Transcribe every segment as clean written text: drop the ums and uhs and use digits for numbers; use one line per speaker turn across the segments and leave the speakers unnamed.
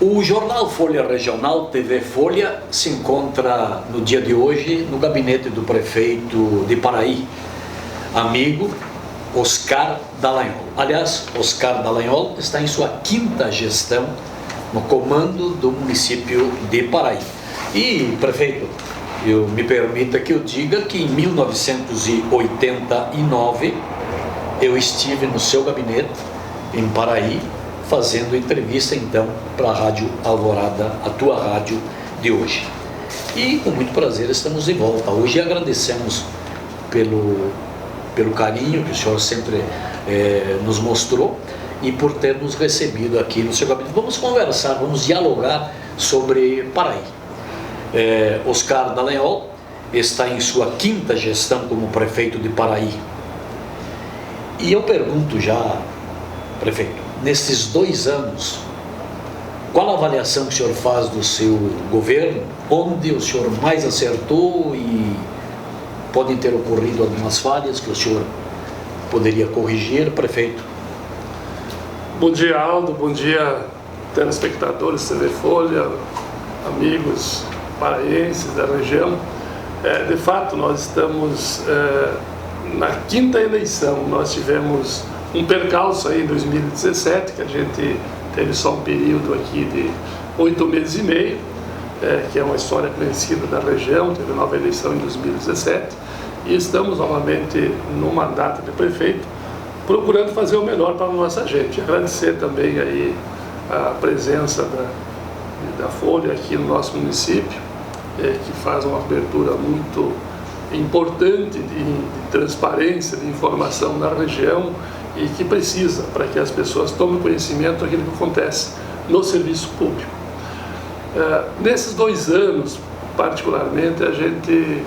O jornal Folha Regional, TV Folha, se encontra no dia de hoje no gabinete do prefeito de Paraí, amigo Oscar Dallagnol. Aliás, Oscar Dallagnol está em sua 5ª gestão no comando do município de Paraí. E, prefeito, me permita que eu diga que em 1989 eu estive no seu gabinete em Paraí, fazendo entrevista então para a Rádio Alvorada, a tua rádio de hoje. E com muito prazer estamos de volta. Hoje agradecemos pelo carinho que o senhor sempre nos mostrou e por ter nos recebido aqui no seu gabinete. Vamos conversar, vamos dialogar sobre Paraí. Oscar Dallagnol está em sua 5ª gestão como prefeito de Paraí. E eu pergunto já, prefeito, nesses 2 anos, qual a avaliação que o senhor faz do seu governo? Onde o senhor mais acertou e podem ter ocorrido algumas falhas que o senhor poderia corrigir, prefeito?
Bom dia, Aldo. Bom dia, telespectadores TV Folha, amigos paraenses da região. De fato, nós estamos na 5ª eleição. Nós tivemos um percalço aí em 2017, que a gente teve só um período aqui de 8 meses e meio, que é uma história conhecida da região. Teve nova eleição em 2017 e estamos novamente no mandato de prefeito, procurando fazer o melhor para a nossa gente. Agradecer também aí a presença da Folha aqui no nosso município, que faz uma abertura muito importante de transparência, de informação na região e que precisa para que as pessoas tomem conhecimento daquilo que acontece no serviço público. Nesses 2 anos, particularmente, a gente,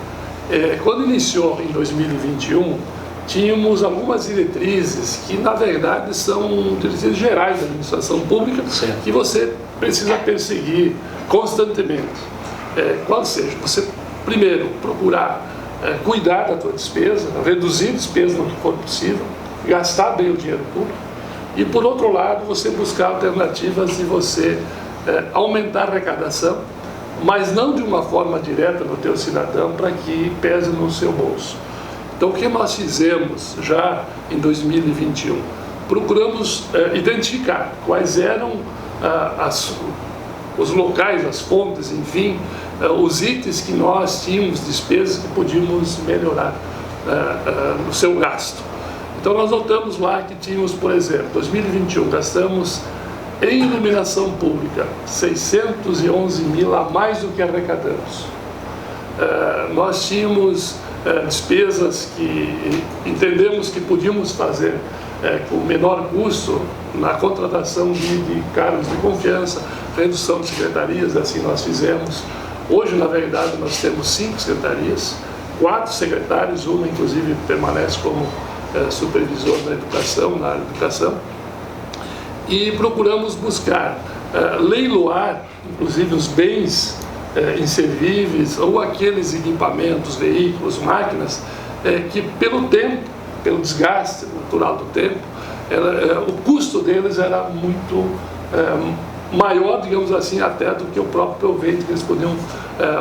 quando iniciou em 2021, tínhamos algumas diretrizes que, na verdade, são diretrizes gerais da administração pública, certo, que você precisa perseguir constantemente. Qual seja, você, primeiro, procurar cuidar da tua despesa, reduzir despesa no que for possível, gastar bem o dinheiro público e, por outro lado, você buscar alternativas de você aumentar a arrecadação, mas não de uma forma direta no teu cidadão para que pese no seu bolso. Então, o que nós fizemos já em 2021? Procuramos identificar quais eram os locais, as fontes, enfim, os itens que nós tínhamos despesas que podíamos melhorar no seu gasto. Então nós notamos lá que tínhamos, por exemplo, 2021, gastamos em iluminação pública 611 mil a mais do que arrecadamos. Nós tínhamos despesas que entendemos que podíamos fazer com menor custo na contratação de cargos de confiança, redução de secretarias, assim nós fizemos. Hoje, na verdade, nós temos 5 secretarias, 4 secretários, uma inclusive permanece como supervisor na área de educação, e procuramos buscar leiloar, inclusive, os bens inservíveis ou aqueles equipamentos, veículos, máquinas, que pelo tempo, pelo desgaste natural do tempo, o custo deles era muito maior, digamos assim, até do que o próprio proveito que eles podiam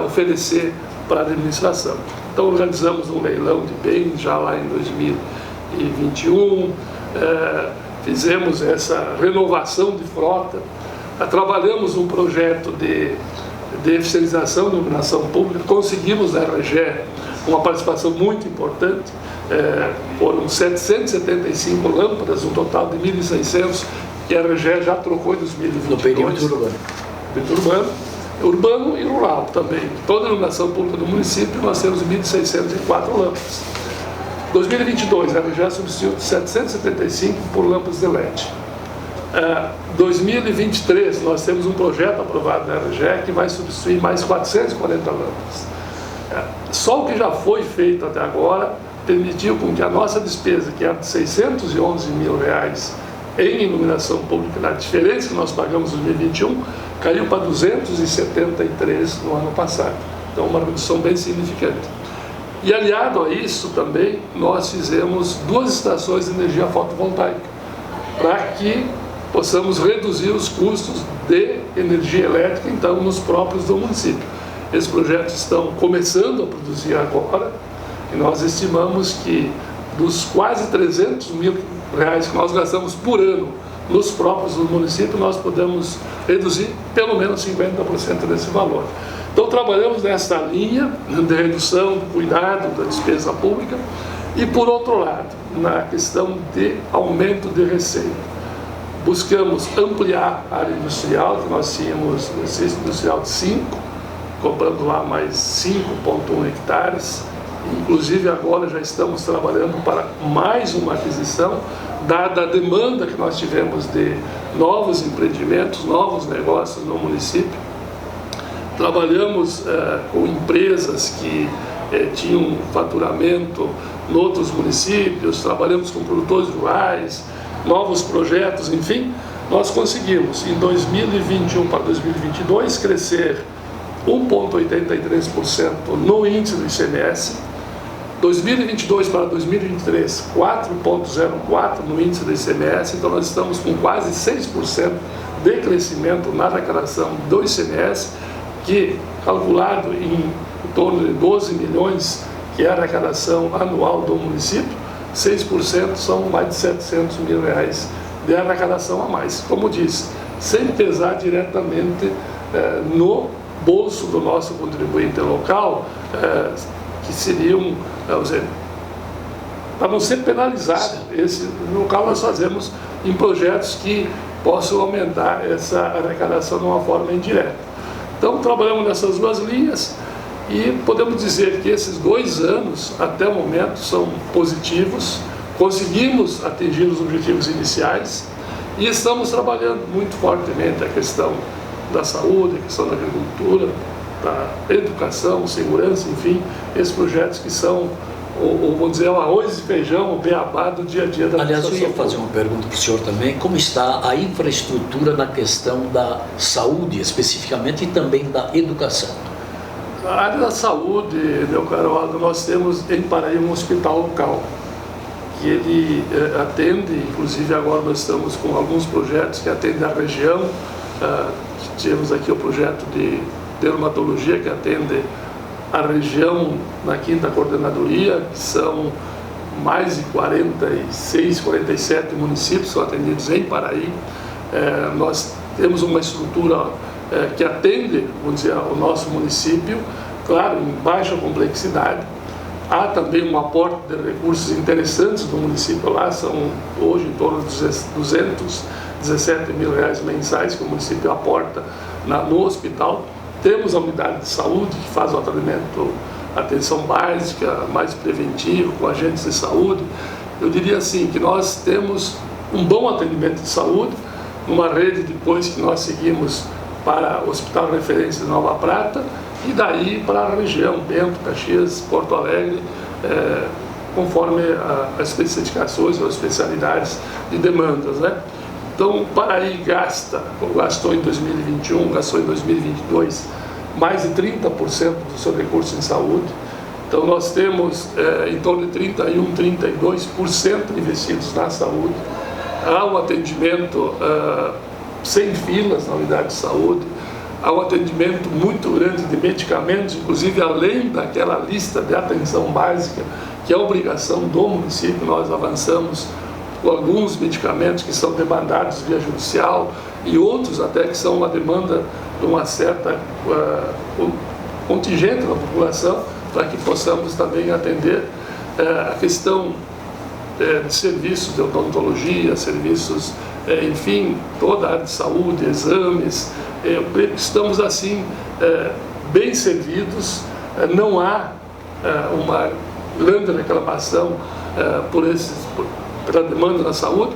oferecer para a administração. Então organizamos um leilão de bens já lá em 2021, fizemos essa renovação de frota, trabalhamos um projeto de eficientização da iluminação pública, conseguimos na RGE uma participação muito importante, foram 775 lâmpadas, um total de 1.600, que a RGE já trocou em 2022.
No perímetro urbano.
Urbano e rural também. Toda a iluminação pública do município nós temos 1.604 lâmpadas. 2022, a RGE substituiu 775 por lâmpadas de LED. 2023, nós temos um projeto aprovado na RGE que vai substituir mais 440 lâmpadas. Só o que já foi feito até agora permitiu com que a nossa despesa, que era de 611 mil reais em iluminação pública, na diferença que nós pagamos em 2021, caiu para 273 no ano passado. Então, uma redução bem significante. E aliado a isso também, nós fizemos 2 estações de energia fotovoltaica, para que possamos reduzir os custos de energia elétrica, então, nos próprios do município. Esses projetos estão começando a produzir agora e nós estimamos que dos quase 300 mil reais que nós gastamos por ano nos próprios do município, nós podemos reduzir pelo menos 50% desse valor. Então, trabalhamos nessa linha de redução do cuidado da despesa pública e, por outro lado, na questão de aumento de receita. Buscamos ampliar a área industrial, que nós tínhamos um exercício industrial de 5, comprando lá mais 5,1 hectares. Inclusive, agora já estamos trabalhando para mais uma aquisição, dada a demanda que nós tivemos de novos empreendimentos, novos negócios no município. Trabalhamos com empresas que tinham faturamento em outros municípios, trabalhamos com produtores rurais, novos projetos, enfim, nós conseguimos, em 2021 para 2022, crescer 1,83% no índice do ICMS, 2022 para 2023, 4,04% no índice do ICMS, então nós estamos com quase 6% de crescimento na arrecadação do ICMS, que, calculado em torno de 12 milhões, que é a arrecadação anual do município, 6% são mais de 700 mil reais de arrecadação a mais. Como disse, sem pesar diretamente no bolso do nosso contribuinte local, que seriam, vamos dizer, para não ser penalizado. Esse local nós fazemos em projetos que possam aumentar essa arrecadação de uma forma indireta. Então, trabalhamos nessas duas linhas e podemos dizer que esses 2 anos, até o momento, são positivos, conseguimos atingir os objetivos iniciais e estamos trabalhando muito fortemente a questão da saúde, a questão da agricultura, da educação, segurança, enfim, esses projetos que são, vamos dizer, o arroz e feijão, o beabá do dia a dia da
Aliás, eu ia
administração
fazer uma pergunta para o senhor também, como está a infraestrutura na questão da saúde, especificamente, e também da educação?
Na área da saúde, meu caro Aldo, nós temos em Paraí um hospital local, que ele atende, inclusive agora nós estamos com alguns projetos que atendem a região, temos aqui o projeto de dermatologia que atende a região na 5ª Coordenadoria, que são mais de 46, 47 municípios são atendidos em Paraí. Nós temos uma estrutura que atende, vamos dizer, o nosso município, claro, em baixa complexidade. Há também um aporte de recursos interessantes do município lá, são hoje em torno de 217 mil reais mensais que o município aporta no hospital. Temos a unidade de saúde que faz o atendimento, atenção básica, mais preventivo, com agentes de saúde. Eu diria assim, que nós temos um bom atendimento de saúde, numa rede depois que nós seguimos para o Hospital Referência de Nova Prata e daí para a região, Bento, Caxias, Porto Alegre, conforme as especificações ou especialidades de demandas, né? Então, Paraí gastou em 2021, gastou em 2022 mais de 30% do seu recurso em saúde. Então, nós temos em torno de 31%, 32% investidos na saúde. Há um atendimento sem filas na unidade de saúde, há um atendimento muito grande de medicamentos, inclusive além daquela lista de atenção básica, que é obrigação do município. Nós avançamos com alguns medicamentos que são demandados via judicial e outros até que são uma demanda de uma certa contingente da população, para que possamos também atender a questão de serviços de odontologia, serviços, enfim, toda a área de saúde, exames. Estamos assim bem servidos, não há uma grande reclamação pela demanda na saúde.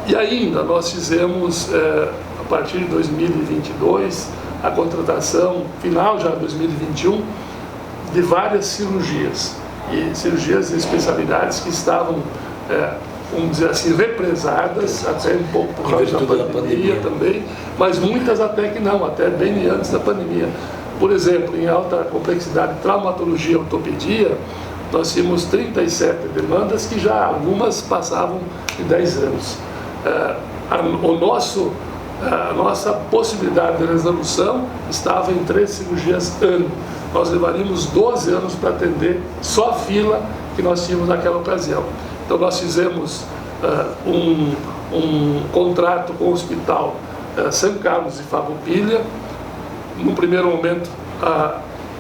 E ainda nós fizemos, a partir de 2022, a contratação final já de 2021 de várias cirurgias e cirurgias e especialidades que estavam, vamos dizer assim, represadas, até um pouco por causa da pandemia também, mas muitas até que não, até bem antes da pandemia. Por exemplo, em alta complexidade, traumatologia, ortopedia, nós tínhamos 37 demandas que já algumas passavam de 10 anos. a nossa possibilidade de resolução estava em 3 cirurgias ano. Nós levaríamos 12 anos para atender só a fila que nós tínhamos naquela ocasião. Então nós fizemos um contrato com o Hospital São Carlos de Farroupilha. No primeiro momento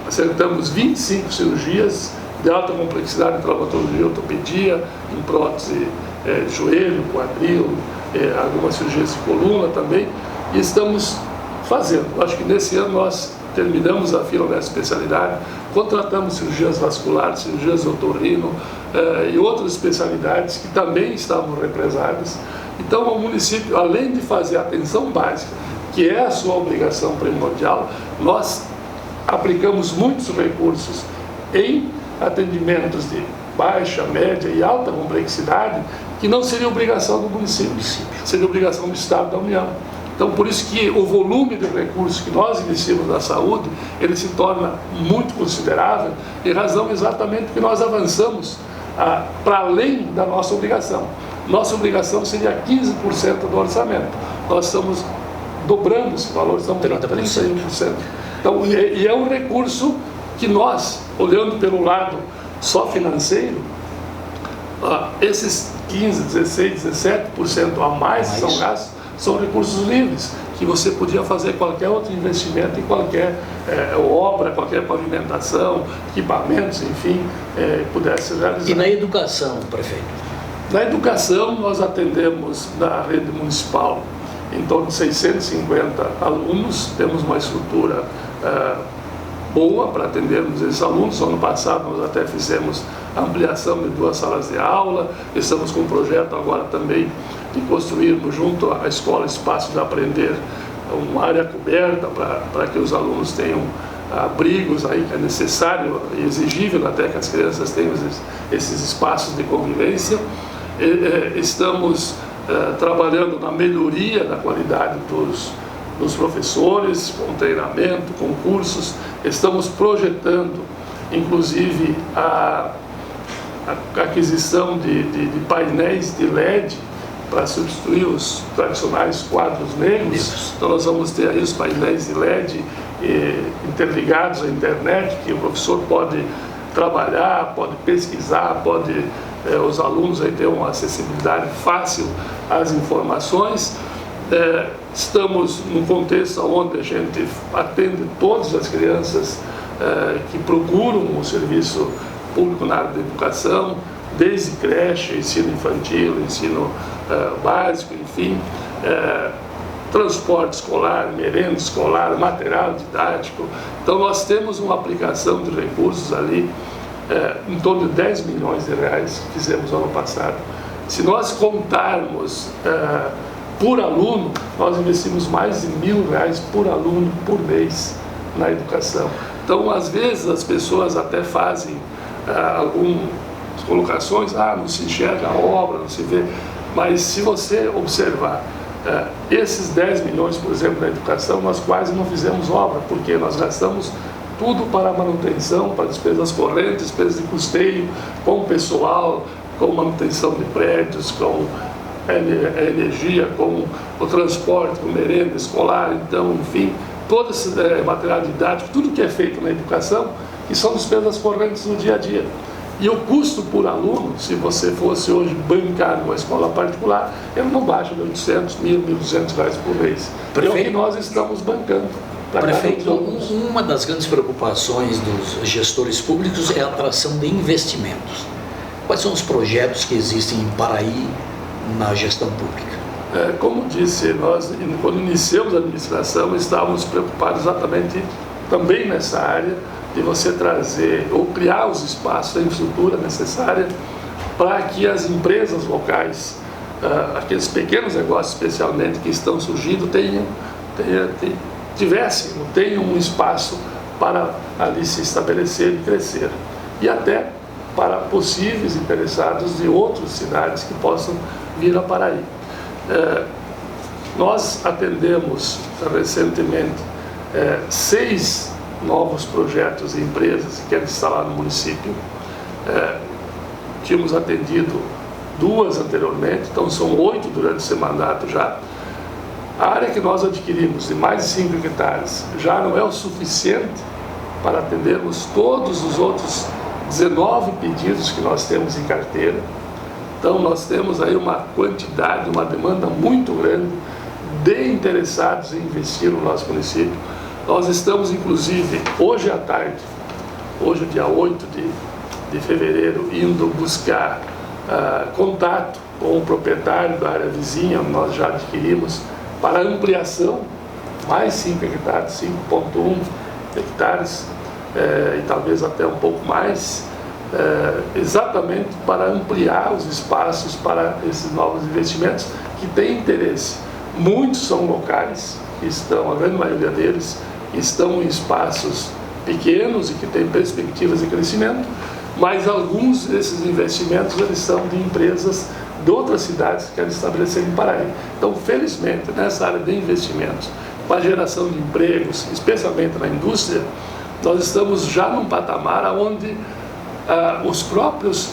acertamos 25 cirurgias de alta complexidade em traumatologia e ortopedia, em prótese de joelho, quadril, algumas cirurgias de coluna também, e estamos fazendo. Acho que nesse ano nós terminamos a fila nessa especialidade, contratamos cirurgias vasculares, cirurgias de otorrino e outras especialidades que também estavam represadas. Então o município, além de fazer a atenção básica, que é a sua obrigação primordial, nós aplicamos muitos recursos em atendimentos de baixa, média e alta complexidade, que não seria obrigação do município, seria obrigação do Estado da União. Então, por isso que o volume de recursos que nós investimos na saúde, ele se torna muito considerável, em razão exatamente que nós avançamos para além da nossa obrigação. Nossa obrigação seria 15% do orçamento. Nós estamos dobrando esse valor, estamos para 31%. Então, e é um recurso que nós, olhando pelo lado só financeiro, esses 15, 16, 17% a mais que são gastos, são recursos livres, que você podia fazer qualquer outro investimento em qualquer obra, qualquer pavimentação, equipamentos, enfim, pudesse realizar.
E na educação, prefeito?
Na educação, nós atendemos na rede municipal em torno de 650 alunos, temos uma estrutura boa para atendermos esses alunos. Ano passado nós até fizemos a ampliação de 2 salas de aula, estamos com um projeto agora também de construirmos junto à escola Espaço de Aprender uma área coberta para que os alunos tenham abrigos aí que é necessário e exigível até que as crianças tenham esses espaços de convivência. Estamos trabalhando na melhoria da qualidade dos professores, com treinamento, com cursos. Estamos projetando, inclusive, a aquisição de painéis de LED para substituir os tradicionais quadros negros. Então nós vamos ter aí os painéis de LED interligados à internet, que o professor pode trabalhar, pode pesquisar, os alunos aí ter uma acessibilidade fácil às informações. Estamos num contexto onde a gente atende todas as crianças que procuram o serviço público na área da educação, desde creche, ensino infantil, ensino básico, enfim, transporte escolar, merenda escolar, material didático. Então nós temos uma aplicação de recursos ali em torno de 10 milhões de reais que fizemos ano passado. Se nós contarmos por aluno, nós investimos mais de R$1.000 por aluno por mês na educação. Então, às vezes, as pessoas até fazem algumas colocações, não se enxerga a obra, não se vê, mas se você observar, esses 10 milhões, por exemplo, na educação, nós quase não fizemos obra, porque nós gastamos tudo para manutenção, para despesas correntes, despesas de custeio, com o pessoal, com manutenção de prédios, com a energia, com o transporte, com merenda escolar, então, enfim, todo esse material didático, tudo que é feito na educação, que são despesas correntes no dia a dia. E o custo por aluno, se você fosse hoje bancar numa escola particular, ele não baixa de R$800, R$1.200 por mês.
Prefeito,
é o que nós estamos bancando.
Prefeito, uma das grandes preocupações dos gestores públicos é a atração de investimentos. Quais são os projetos que existem em Paraí na gestão pública?
Como disse, nós, quando iniciamos a administração, estávamos preocupados exatamente também nessa área de você trazer ou criar os espaços, a infraestrutura necessária para que as empresas locais, aqueles pequenos negócios especialmente que estão surgindo, tenham um espaço para ali se estabelecer e crescer. E até para possíveis interessados de outras cidades que possam vir a Paraí. Nós atendemos recentemente 6 novos projetos e empresas que querem instalar no município. Tínhamos atendido 2 anteriormente, então são 8 durante esse mandato já. A área que nós adquirimos de mais de 5 hectares já não é o suficiente para atendermos todos os outros 19 pedidos que nós temos em carteira. Então nós temos aí uma quantidade, uma demanda muito grande de interessados em investir no nosso município. Nós estamos inclusive hoje à tarde, hoje dia 8 de fevereiro, indo buscar contato com o proprietário da área vizinha, nós já adquirimos, para ampliação, mais 5 hectares, 5,1 hectares, e talvez até um pouco mais, exatamente para ampliar os espaços para esses novos investimentos que têm interesse. Muitos são locais, que estão, a grande maioria deles, estão em espaços pequenos e que têm perspectivas de crescimento, mas alguns desses investimentos eles são de empresas de outras cidades que querem estabelecer em Paraí. Então, felizmente, nessa área de investimentos, para a geração de empregos, especialmente na indústria, nós estamos já num patamar onde os próprios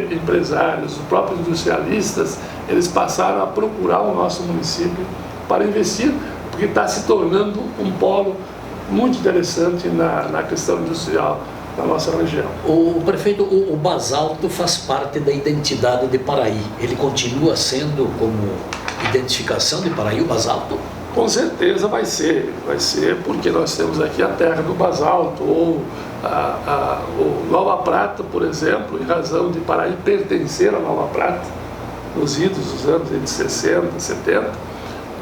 empresários, os próprios industrialistas, eles passaram a procurar o nosso município para investir, porque está se tornando um polo muito interessante na questão industrial da nossa região.
O prefeito, o basalto faz parte da identidade de Paraí. Ele continua sendo como identificação de Paraí, o basalto?
Com certeza vai ser porque nós temos aqui a terra do basalto, ou o Nova Prata, por exemplo, em razão de Paraí pertencer a Nova Prata, nos idos dos anos de 60, 70,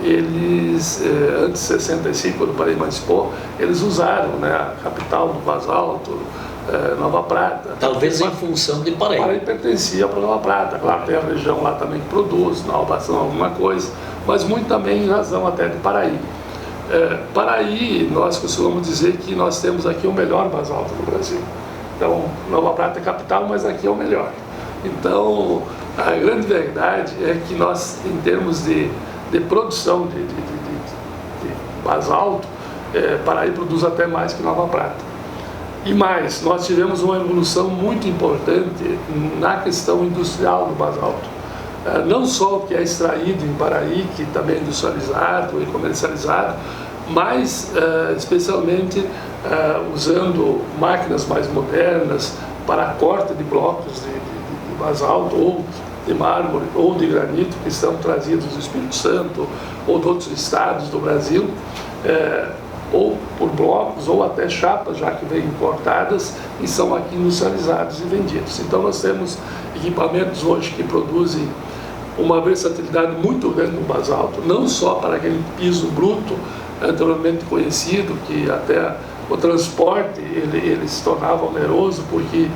eles, antes de 65, quando Paraí emancipou, eles usaram, né, a capital do basalto, Nova Prata.
Talvez em função de Paraí.
Paraí pertencia para Nova Prata, claro, tem a região lá também que produz, na Albação, alguma coisa, mas muito também em razão até de Paraí. Paraí, nós costumamos dizer que nós temos aqui o melhor basalto do Brasil. Então, Nova Prata é capital, mas aqui é o melhor. Então, a grande verdade é que nós, em termos de produção de basalto, Paraí produz até mais que Nova Prata. E mais, nós tivemos uma evolução muito importante na questão industrial do basalto. Não só o que é extraído em Paraí, que também é industrializado e comercializado, mas especialmente usando máquinas mais modernas para corte de blocos de basalto, ou de mármore, ou de granito, que são trazidos do Espírito Santo ou de outros estados do Brasil, ou por blocos, ou até chapas, já que vêm importadas e são aqui industrializados e vendidos. Então nós temos equipamentos hoje que produzem uma versatilidade muito grande no basalto, não só para aquele piso bruto anteriormente conhecido, que até o transporte ele se tornava oneroso porque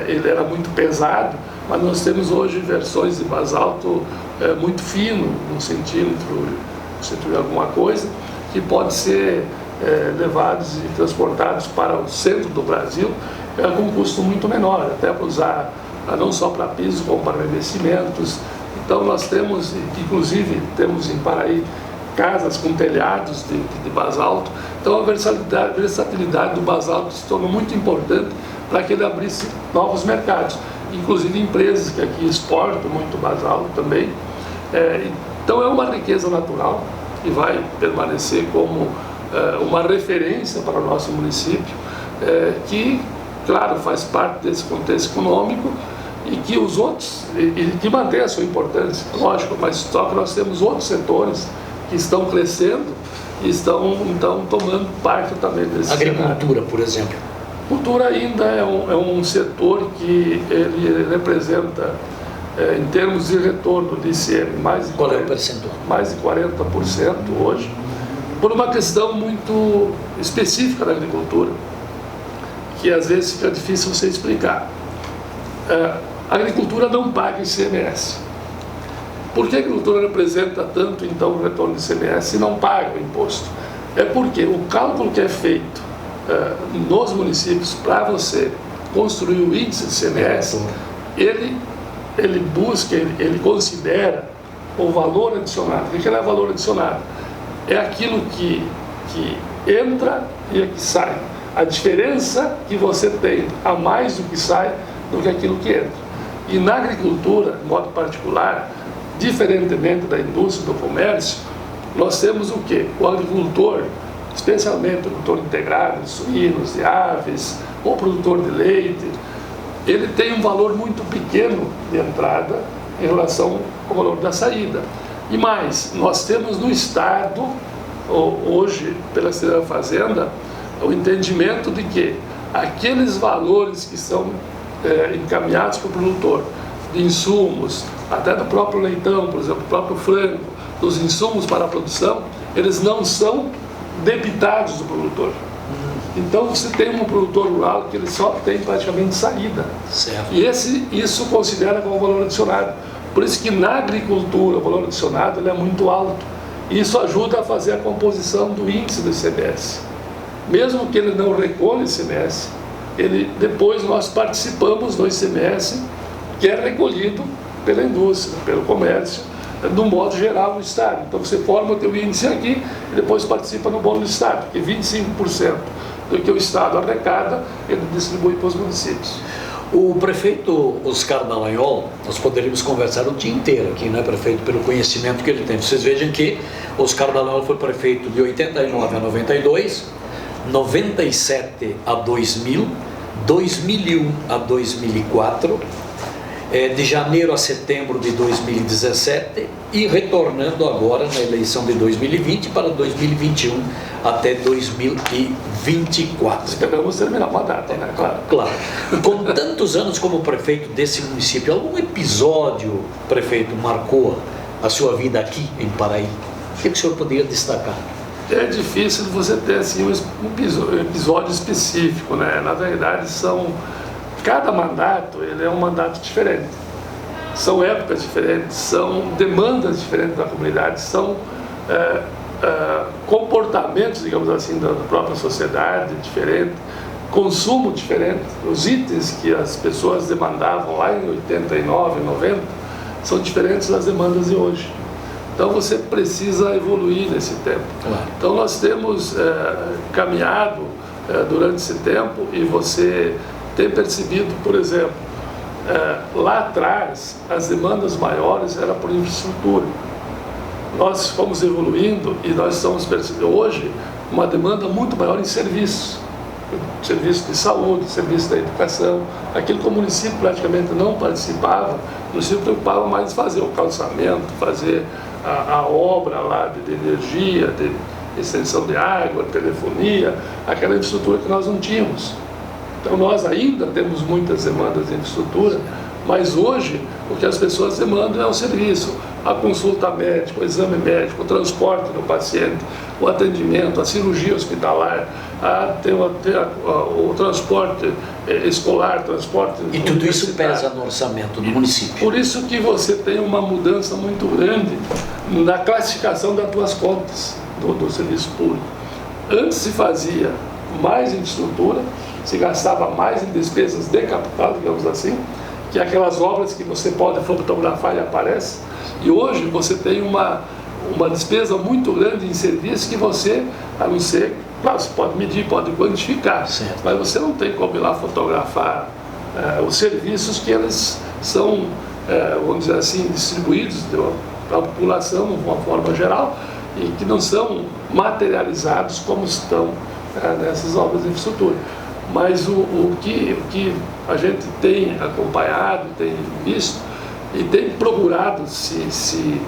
ele era muito pesado, mas nós temos hoje versões de basalto muito fino, 1 centímetro de alguma coisa, que pode ser levados e transportados para o centro do Brasil com um custo muito menor, até para usar não só para piso, como para revestimentos. Então nós temos, inclusive temos em Paraí, casas com telhados de basalto. Então a versatilidade do basalto se tornou muito importante para que ele abrisse novos mercados, inclusive empresas que aqui exportam muito basalto também. Então é uma riqueza natural que vai permanecer como uma referência para o nosso município, que, claro, faz parte desse contexto econômico e que os outros, e que mantém a sua importância, lógico, mas só que nós temos outros setores que estão crescendo e estão, então, tomando parte também desse
agricultura,
cenário.
Por exemplo.
Cultura ainda é um setor que ele representa, em termos de retorno de ICM, mais de 40% hoje, por uma questão muito específica da agricultura, que às vezes fica difícil você explicar. A agricultura não paga ICMS. Por que a agricultura representa tanto, então, o retorno de ICMS e não paga o imposto? É porque o cálculo que é feito nos municípios para você construir o índice de ICMS, ele busca, ele considera o valor adicionado. O que é valor adicionado? É aquilo que entra e é que sai. A diferença que você tem a mais do que sai do que aquilo que entra. E na agricultura, de modo particular, diferentemente da indústria, do comércio, nós temos o quê? O agricultor, especialmente o produtor integrado de suínos, de aves, ou produtor de leite, ele tem um valor muito pequeno de entrada em relação ao valor da saída. E mais, nós temos no Estado, hoje, pela Secretaria da Fazenda, o entendimento de que aqueles valores que são encaminhados para o produtor, de insumos, até do próprio leitão, por exemplo, do próprio frango, dos insumos para a produção, eles não são debitados do produtor. Então você tem um produtor rural que ele só tem praticamente saída.
Certo.
E isso considera como valor adicionado. Por isso que na agricultura o valor adicionado ele é muito alto. E isso ajuda a fazer a composição do índice do ICMS. Mesmo que ele não recolha o ICMS, depois nós participamos do ICMS, que é recolhido pela indústria, pelo comércio, no modo geral no Estado. Então você forma o teu índice aqui e depois participa no bolo do Estado, porque 25% do que o Estado arrecada, ele distribui para os municípios.
O prefeito Oscar Dallagnol, nós poderíamos conversar o dia inteiro aqui, né, prefeito, pelo conhecimento que ele tem. Vocês vejam que Oscar Dallagnol foi prefeito de 89 a 92, 97 a 2000, 2001 a 2004, de janeiro a setembro de 2017 e retornando agora na eleição de 2020 para 2021 até 2024.
Esperamos terminar uma data, né? Claro.
Claro. Com tantos anos como prefeito desse município, algum episódio, prefeito, marcou a sua vida aqui em Paraí? O que o senhor poderia destacar?
É difícil você ter assim, um episódio específico, né? Na verdade, cada mandato ele é um mandato diferente. São épocas diferentes, são demandas diferentes da comunidade, são comportamentos, digamos assim, da própria sociedade diferente, consumo diferente. Os itens que as pessoas demandavam lá em 89, 90 são diferentes das demandas de hoje. Então você precisa evoluir nesse tempo.
Claro.
Então nós temos caminhado durante esse tempo e você tem percebido, por exemplo, lá atrás as demandas maiores eram por infraestrutura. Nós fomos evoluindo e nós estamos percebendo hoje uma demanda muito maior em serviços. Serviço de saúde, serviço da educação. Aquilo que o município praticamente não participava, o município preocupava mais em fazer o calçamento, fazer a obra lá de energia, de extensão de água, telefonia, aquela infraestrutura que nós não tínhamos. Então nós ainda temos muitas demandas de infraestrutura, mas hoje o que as pessoas demandam é o serviço, a consulta médica, o exame médico, o transporte do paciente, o atendimento, a cirurgia hospitalar, o transporte escolar, transporte...
E tudo isso pesa no orçamento do município.
Por isso que você tem uma mudança muito grande na classificação das tuas contas do serviço público. Antes se fazia mais em infraestrutura, se gastava mais em despesas de capital, digamos assim, que é aquelas obras que você pode fotografar e aparece. E hoje você tem uma despesa muito grande em serviços que você, a não ser, claro, você pode medir, pode quantificar,
certo,
mas você não tem como ir lá fotografar os serviços que eles são, vamos dizer assim, distribuídos para a população de uma forma geral e que não são materializados como estão nessas obras de infraestrutura. Mas o que a gente tem acompanhado, tem visto e tem procurado se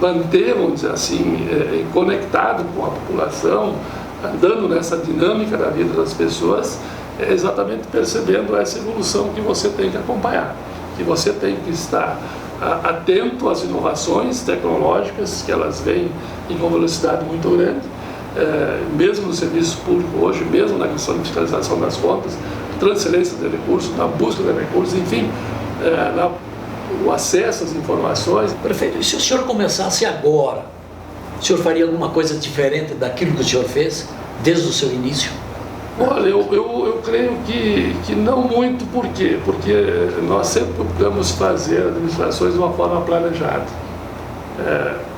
manter, vamos dizer assim, conectado com a população, andando nessa dinâmica da vida das pessoas, é exatamente percebendo essa evolução que você tem que acompanhar, que você tem que estar atento às inovações tecnológicas, que elas vêm em uma velocidade muito grande, mesmo no serviço público hoje, mesmo na questão de fiscalização das contas, transferência de recursos, na busca de recursos, enfim, o acesso às informações.
Prefeito, e se o senhor começasse agora, o senhor faria alguma coisa diferente daquilo que o senhor fez desde o seu início?
Olha, eu creio que não muito. Por quê? Porque nós sempre procuramos fazer administrações de uma forma planejada.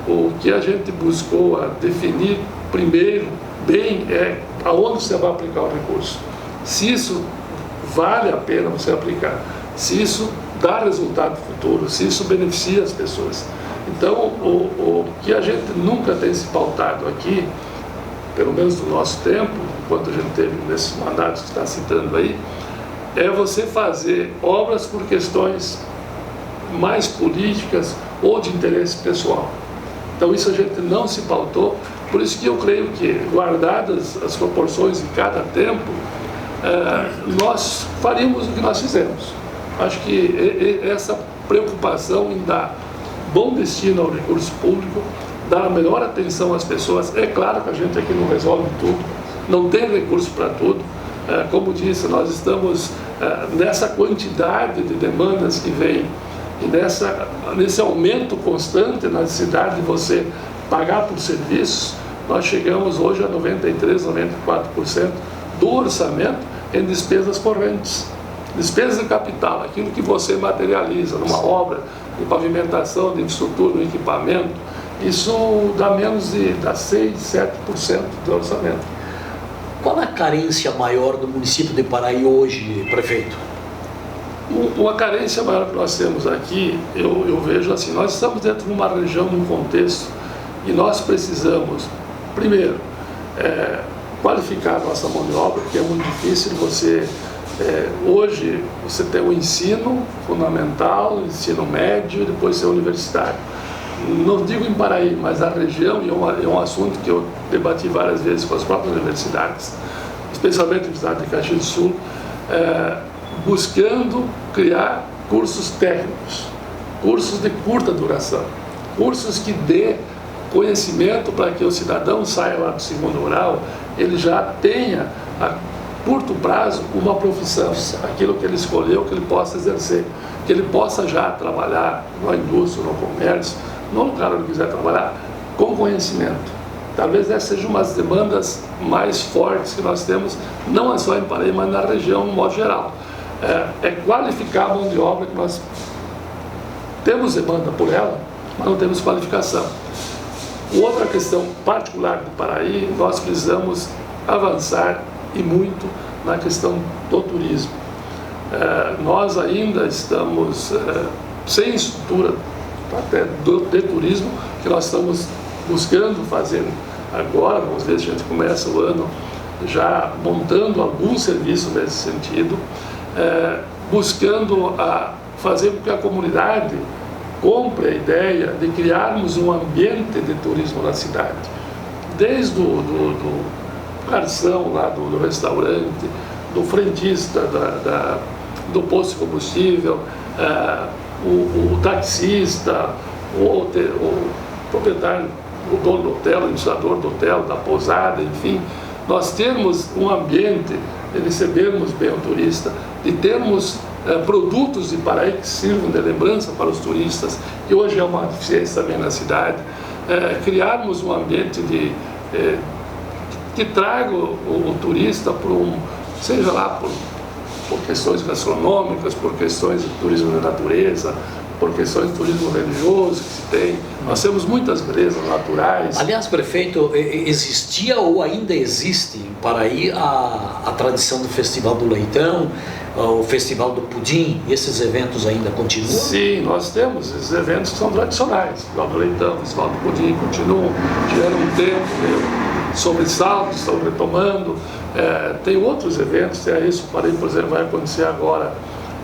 O que a gente buscou definir primeiro bem é aonde você vai aplicar o recurso. Se isso vale a pena você aplicar. Se isso dá resultado futuro, se isso beneficia as pessoas. Então, o que a gente nunca tem se pautado aqui, pelo menos no nosso tempo, enquanto a gente teve nesses mandatos que está citando aí, é você fazer obras por questões mais políticas ou de interesse pessoal. Então isso a gente não se pautou, por isso que eu creio que, guardadas as proporções de cada tempo, nós faríamos o que nós fizemos. Acho que essa preocupação em dar bom destino ao recurso público, dar a melhor atenção às pessoas, é claro que a gente aqui não resolve tudo, não tem recurso para tudo. Como disse, nós estamos nessa quantidade de demandas que vem e nesse aumento constante na necessidade de você pagar por serviços. Nós chegamos hoje a 93%, 94% do orçamento em despesas correntes. Despesas de capital, aquilo que você materializa numa obra de pavimentação, de infraestrutura, de equipamento, isso dá menos de 6%, 7% do orçamento.
Qual a carência maior do município de Paraí hoje, prefeito?
Uma carência maior que nós temos aqui, eu vejo assim, nós estamos dentro de uma região, num contexto, e nós precisamos, primeiro, qualificar a nossa mão de obra, porque é muito difícil você, hoje, você tem o ensino fundamental, ensino médio, e depois ser universitário. Não digo em Paraí, mas a região, e é um assunto que eu debati várias vezes com as próprias universidades, especialmente a Universidade de Caxias do Sul, buscando criar cursos técnicos, cursos de curta duração, cursos que dê conhecimento para que o cidadão saia lá do segundo grau, ele já tenha a curto prazo uma profissão, aquilo que ele escolheu, que ele possa exercer, que ele possa já trabalhar na indústria, no comércio, no lugar onde quiser trabalhar, com conhecimento. Talvez essa seja uma das demandas mais fortes que nós temos, não é só em Paraí, mas na região, no modo geral. É qualificar a mão de obra, que nós temos demanda por ela, mas não temos qualificação. Outra questão particular do Paraí, nós precisamos avançar e muito na questão do turismo. Nós ainda estamos sem estrutura até de turismo, que nós estamos buscando fazer agora. Vamos ver se a gente começa o ano já montando algum serviço nesse sentido, buscando fazer com que a comunidade compre a ideia de criarmos um ambiente de turismo na cidade, desde do garçom lá do restaurante, do frentista do posto de combustível, o taxista, o proprietário, o dono do hotel, o administrador do hotel, da pousada, enfim, nós termos um ambiente de recebermos bem o turista, de termos produtos de Paraí que sirvam de lembrança para os turistas, que hoje é uma deficiência também na cidade, criarmos um ambiente que traga o turista seja lá por questões gastronômicas, por questões de turismo de natureza, por questões de turismo religioso que se tem. Nós temos muitas belezas naturais.
Aliás, prefeito, existia ou ainda existe em Paraí a tradição do Festival do Leitão, o Festival do Pudim? Esses eventos ainda continuam?
Sim, nós temos esses eventos que são tradicionais. O Festival do Leitão, o Festival do Pudim continuam, tiveram um tempo sobressalto, estão retomando. Tem outros eventos, isso, Paraí, por exemplo, vai acontecer agora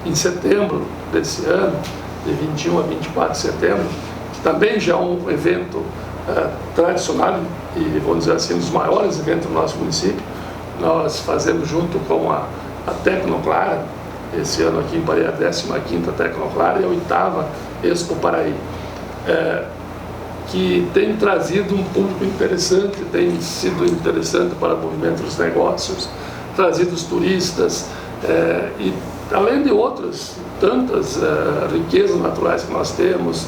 em setembro desse ano, de 21 a 24 de setembro, que também já é um evento tradicional e, vamos dizer assim, um dos maiores eventos do nosso município. Nós fazemos junto com a Tecnoclara, esse ano aqui em Paraí, a 15ª Tecnoclara e a 8ª Expo Paraí, que tem trazido um público interessante, tem sido interessante para o movimento dos negócios, trazido os turistas, e além de outras tantas riquezas naturais que nós temos,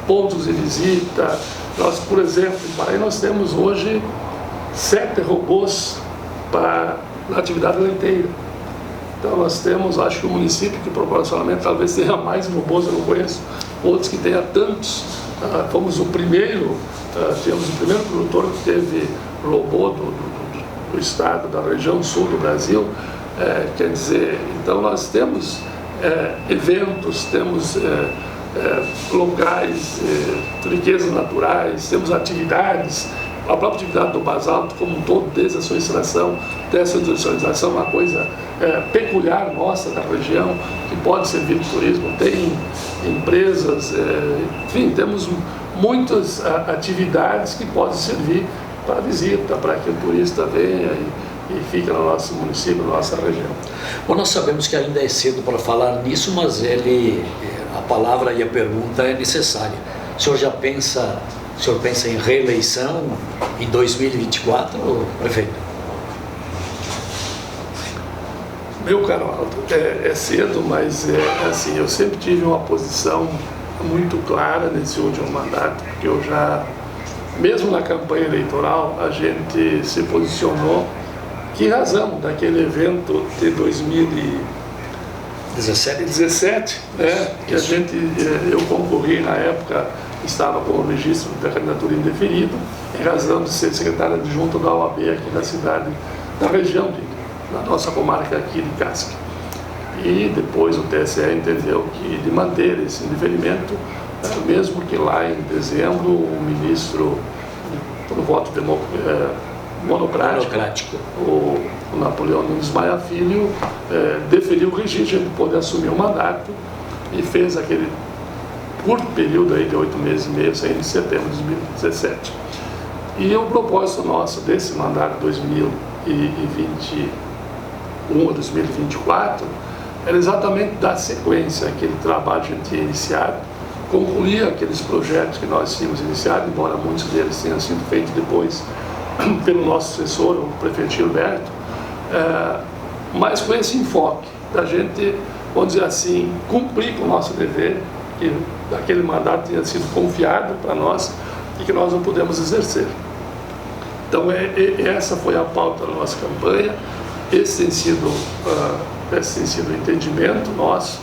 pontos de visita. Nós, por exemplo, em Paraí nós temos hoje 7 robôs para a atividade leiteira. Então nós temos, acho que o município que proporcionalmente talvez tenha mais robôs, eu não conheço outros que tenha tantos. Fomos o primeiro, temos o primeiro produtor que teve robô do estado, da região sul do Brasil. Quer dizer, então nós temos eventos, temos locais, riquezas naturais, temos atividades. A própria atividade do basalto como um todo, desde a sua extração até a sua industrialização, uma coisa peculiar nossa da região, que pode servir de turismo. Tem empresas, enfim, temos muitas atividades que podem servir para visita, para que o turista venha e fique no nosso município, na nossa região.
Bom, nós sabemos que ainda é cedo para falar nisso, mas a palavra e a pergunta é necessária. O senhor pensa em reeleição em 2024, prefeito?
Meu caro Aldo, é cedo, mas assim, eu sempre tive uma posição muito clara nesse último mandato, porque eu já, mesmo na campanha eleitoral, a gente se posicionou que em razão daquele evento de 2017, né, que eu concorri na época, estava com o registro da candidatura indeferido, em razão de ser secretário adjunto da OAB aqui na cidade, na região, na nossa comarca aqui de Casca. E depois o TSE entendeu que de manter esse indeferimento, mesmo que lá em dezembro o ministro, por voto monocrático, o Napoleão Nunes Maia Filho, deferiu o registro de poder assumir o mandato e fez aquele curto período aí de 8 meses e meio, saindo em setembro de 2017. E o propósito nosso desse mandato 2021 a 2024 era exatamente dar sequência àquele trabalho que a gente tinha iniciado, concluir aqueles projetos que nós tínhamos iniciado, embora muitos deles tenham sido feitos depois pelo nosso assessor, o prefeito Gilberto, mas com esse enfoque da gente, vamos dizer assim, cumprir com o nosso dever, que aquele mandato tinha sido confiado para nós e que nós não pudemos exercer. Então, essa foi a pauta da nossa campanha, esse tem sido o entendimento nosso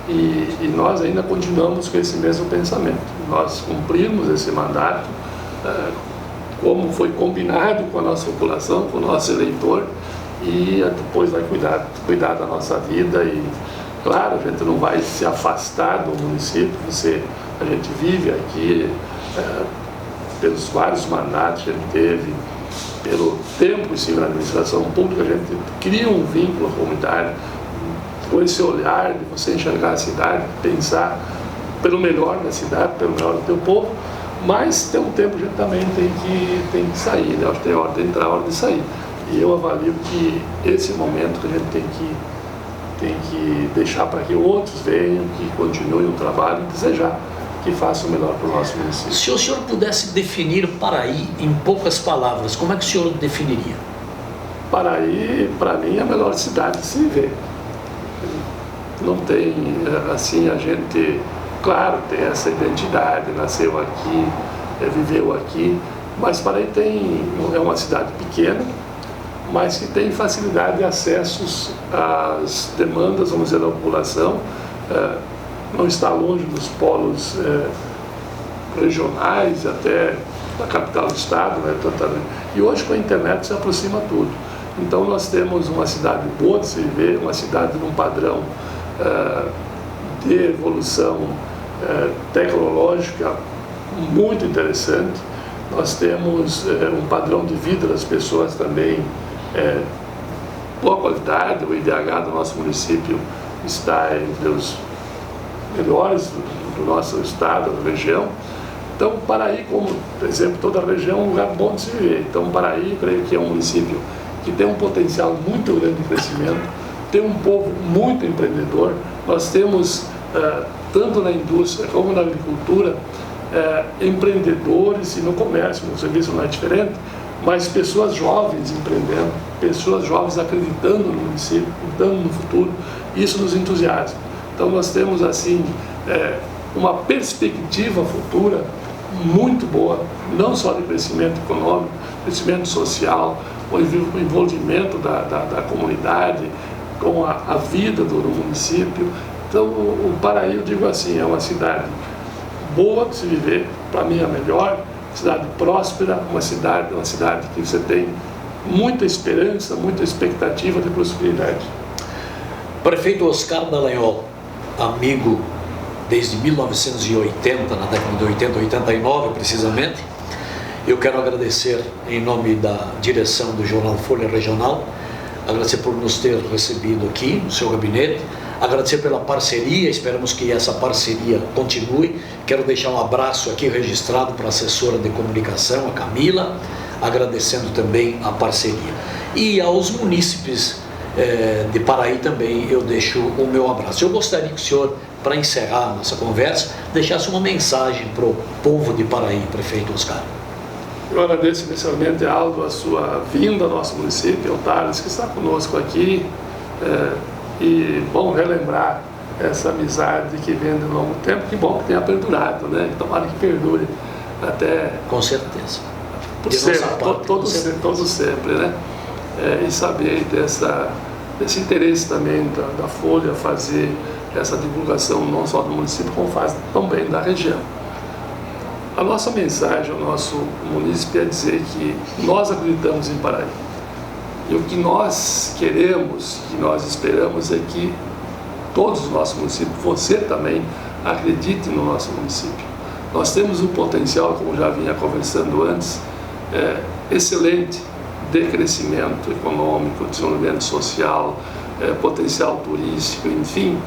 e nós ainda continuamos com esse mesmo pensamento. Nós cumprimos esse mandato como foi combinado com a nossa população, com o nosso eleitor, e depois vai cuidar da nossa vida. E claro, a gente não vai se afastar do município, a gente vive aqui pelos vários mandatos que a gente teve, pelo tempo em cima da administração pública, a gente cria um vínculo comunitário com esse olhar de você enxergar a cidade, pensar pelo melhor da cidade, pelo melhor do teu povo, mas tem um tempo que a gente também tem que sair, né? Tem hora de entrar, hora de sair. E eu avalio que esse momento que a gente tem que deixar para que outros venham, que continuem o trabalho e desejar que faça o melhor para o nosso município.
Se o senhor pudesse definir Paraí em poucas palavras, como é que o senhor definiria? Paraí, para mim, é a melhor cidade de se viver. Não tem, assim, a gente, claro, tem essa identidade, nasceu aqui, viveu aqui, mas Paraí é uma cidade pequena, mas que tem facilidade de acessos às demandas, vamos dizer, da população, não está longe dos polos regionais, até da capital do estado, né? E hoje com a internet se aproxima tudo. Então nós temos uma cidade boa de se viver, uma cidade num padrão de evolução tecnológica muito interessante. Nós temos um padrão de vida das pessoas também boa qualidade. O IDH do nosso município está entre os melhores do nosso estado, da região. Então, Paraí, como, por exemplo, toda a região, é um lugar bom de se viver. Então, Paraí, creio que é um município que tem um potencial muito grande de crescimento, tem um povo muito empreendedor. Nós temos, tanto na indústria como na agricultura, empreendedores, e no comércio, no serviço não é diferente, mas pessoas jovens empreendendo, pessoas jovens acreditando no município, acreditando no futuro. Isso nos entusiasma. Então nós temos assim uma perspectiva futura muito boa, não só de crescimento econômico, crescimento social, o envolvimento da comunidade com a vida do município. Então o Paraí, eu digo assim, é uma cidade boa de se viver, para mim é a melhor, cidade próspera, uma cidade que você tem muita esperança, muita expectativa de prosperidade. Prefeito Oscar Dallagnol, amigo desde 1980, na década de 80, 89 precisamente. Eu quero agradecer em nome da direção do Jornal Folha Regional, agradecer por nos ter recebido aqui no seu gabinete, agradecer pela parceria, esperamos que essa parceria continue. Quero deixar um abraço aqui registrado para a assessora de comunicação, a Camila, agradecendo também a parceria. E aos munícipes de Paraí também eu deixo o meu abraço. Eu gostaria que o senhor, para encerrar nossa conversa, deixasse uma mensagem para o povo de Paraí, prefeito Oscar.
Eu agradeço inicialmente, Aldo, a sua vinda ao nosso município, ao Thales, que está conosco aqui, e bom relembrar essa amizade que vem de longo tempo, que bom que tenha perdurado, né? Tomara que perdure até...
Com certeza.
Por sempre, todo sempre, né? E saber desse interesse também da Folha fazer essa divulgação não só do município, como faz também da região. A nossa mensagem ao nosso município é dizer que nós acreditamos em Paraí. E o que nós queremos, que nós esperamos é que todos os nossos municípios, você também, acredite no nosso município. Nós temos um potencial, como já vinha conversando antes, excelente de crescimento econômico, desenvolvimento social, potencial turístico, enfim.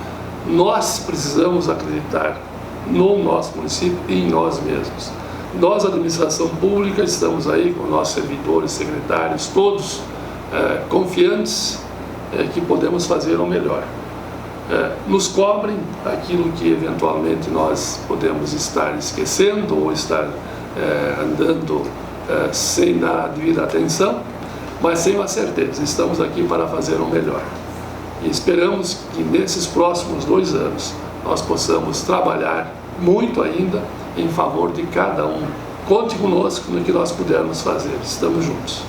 Nós precisamos acreditar no nosso município e em nós mesmos. Nós, administração pública, estamos aí com nossos servidores, secretários, todos confiantes que podemos fazer o melhor. Nos cobrem aquilo que eventualmente nós podemos estar esquecendo ou estar andando sem dar a devida atenção, mas tenho a certeza, estamos aqui para fazer o melhor. E esperamos que nesses próximos 2 anos nós possamos trabalhar muito ainda em favor de cada um. Conte conosco no que nós pudermos fazer, estamos juntos.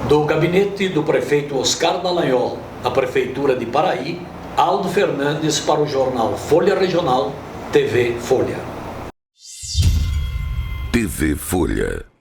Do gabinete do prefeito Oscar Dallagnol, da Prefeitura de Paraí, Aldo Fernandes para o jornal Folha Regional, TV Folha.
TV Folha.